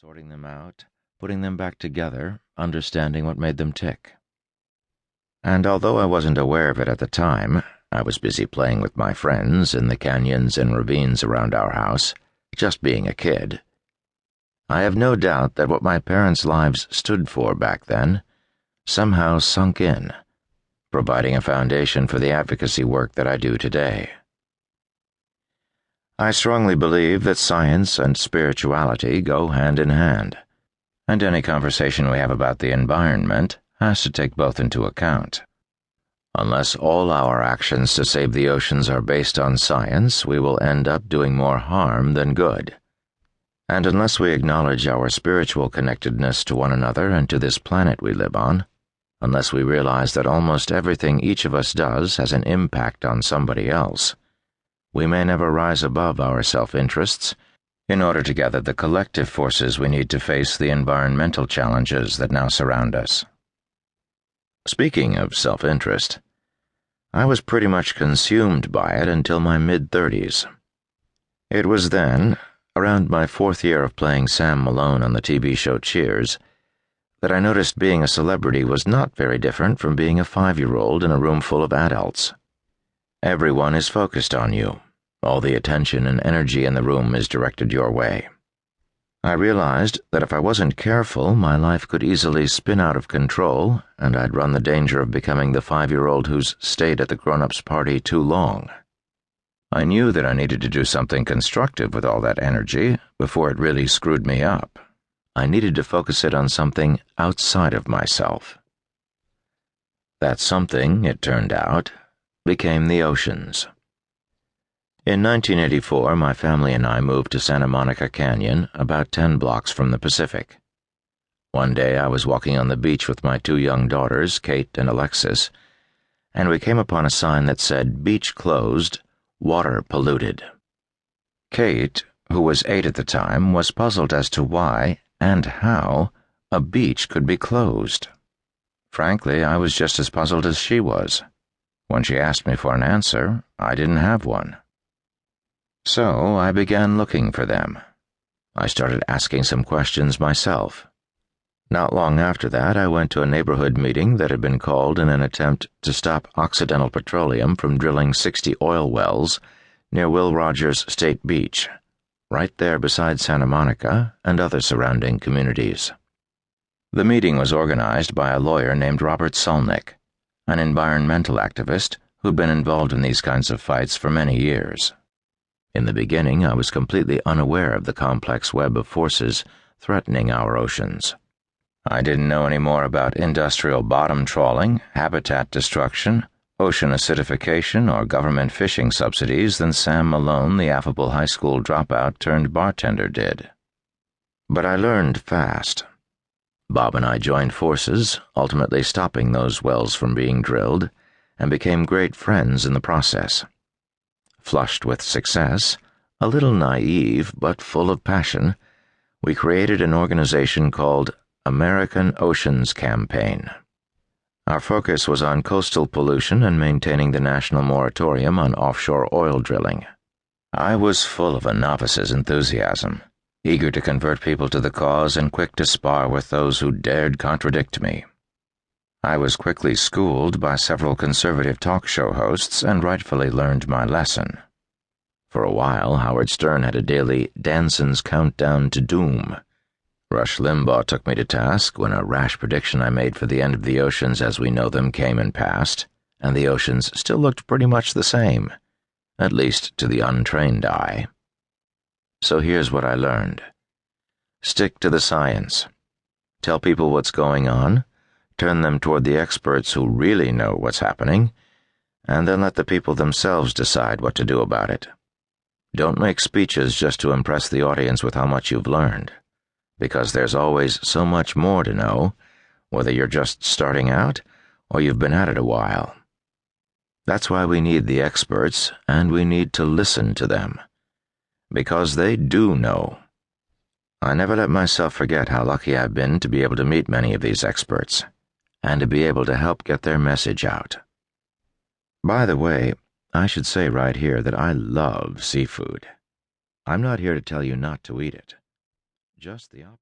sorting them out, putting them back together, understanding what made them tick. And although I wasn't aware of it at the time, I was busy playing with my friends in the canyons and ravines around our house, just being a kid. I have no doubt that what my parents' lives stood for back then somehow sunk in, providing a foundation for the advocacy work that I do today. I strongly believe that science and spirituality go hand in hand, and any conversation we have about the environment has to take both into account. Unless all our actions to save the oceans are based on science, we will end up doing more harm than good. And unless we acknowledge our spiritual connectedness to one another and to this planet we live on, unless we realize that almost everything each of us does has an impact on somebody else, we may never rise above our self-interests in order to gather the collective forces we need to face the environmental challenges that now surround us. Speaking of self-interest, I was pretty much consumed by it until my mid-30s. It was then, around my 4th year of playing Sam Malone on the TV show Cheers, that I noticed being a celebrity was not very different from being a 5-year-old in a room full of adults. Everyone is focused on you. All the attention and energy in the room is directed your way. I realized that if I wasn't careful, my life could easily spin out of control, and I'd run the danger of becoming the 5-year-old who's stayed at the grown-ups' party too long. I knew that I needed to do something constructive with all that energy before it really screwed me up. I needed to focus it on something outside of myself. That something, it turned out, became the oceans. In 1984, my family and I moved to Santa Monica Canyon, about 10 blocks from the Pacific. One day I was walking on the beach with my 2 young daughters, Kate and Alexis, and we came upon a sign that said, "Beach closed, water polluted." Kate, who was 8 at the time, was puzzled as to why and how a beach could be closed. Frankly, I was just as puzzled as she was. When she asked me for an answer, I didn't have one. So I began looking for them. I started asking some questions myself. Not long after that, I went to a neighborhood meeting that had been called in an attempt to stop Occidental Petroleum from drilling 60 oil wells near Will Rogers State Beach, right there beside Santa Monica and other surrounding communities. The meeting was organized by a lawyer named Robert Sulnick, an environmental activist who'd been involved in these kinds of fights for many years. In the beginning, I was completely unaware of the complex web of forces threatening our oceans. I didn't know any more about industrial bottom trawling, habitat destruction, ocean acidification, or government fishing subsidies than Sam Malone, the affable high school dropout turned bartender, did. But I learned fast. Bob and I joined forces, ultimately stopping those wells from being drilled, and became great friends in the process. Flushed with success, a little naive but full of passion, we created an organization called American Oceans Campaign. Our focus was on coastal pollution and maintaining the national moratorium on offshore oil drilling. I was full of a novice's enthusiasm, eager to convert people to the cause and quick to spar with those who dared contradict me. I was quickly schooled by several conservative talk show hosts and rightfully learned my lesson. For a while, Howard Stern had a daily Danson's Countdown to Doom. Rush Limbaugh took me to task when a rash prediction I made for the end of the oceans as we know them came and passed, and the oceans still looked pretty much the same, at least to the untrained eye. So here's what I learned. Stick to the science. Tell people what's going on, turn them toward the experts who really know what's happening, and then let the people themselves decide what to do about it. Don't make speeches just to impress the audience with how much you've learned, because there's always so much more to know, whether you're just starting out or you've been at it a while. That's why we need the experts, and we need to listen to them, because they do know. I never let myself forget how lucky I've been to be able to meet many of these experts, and to be able to help get their message out. By the way, I should say right here that I love seafood. I'm not here to tell you not to eat it. Just the opposite.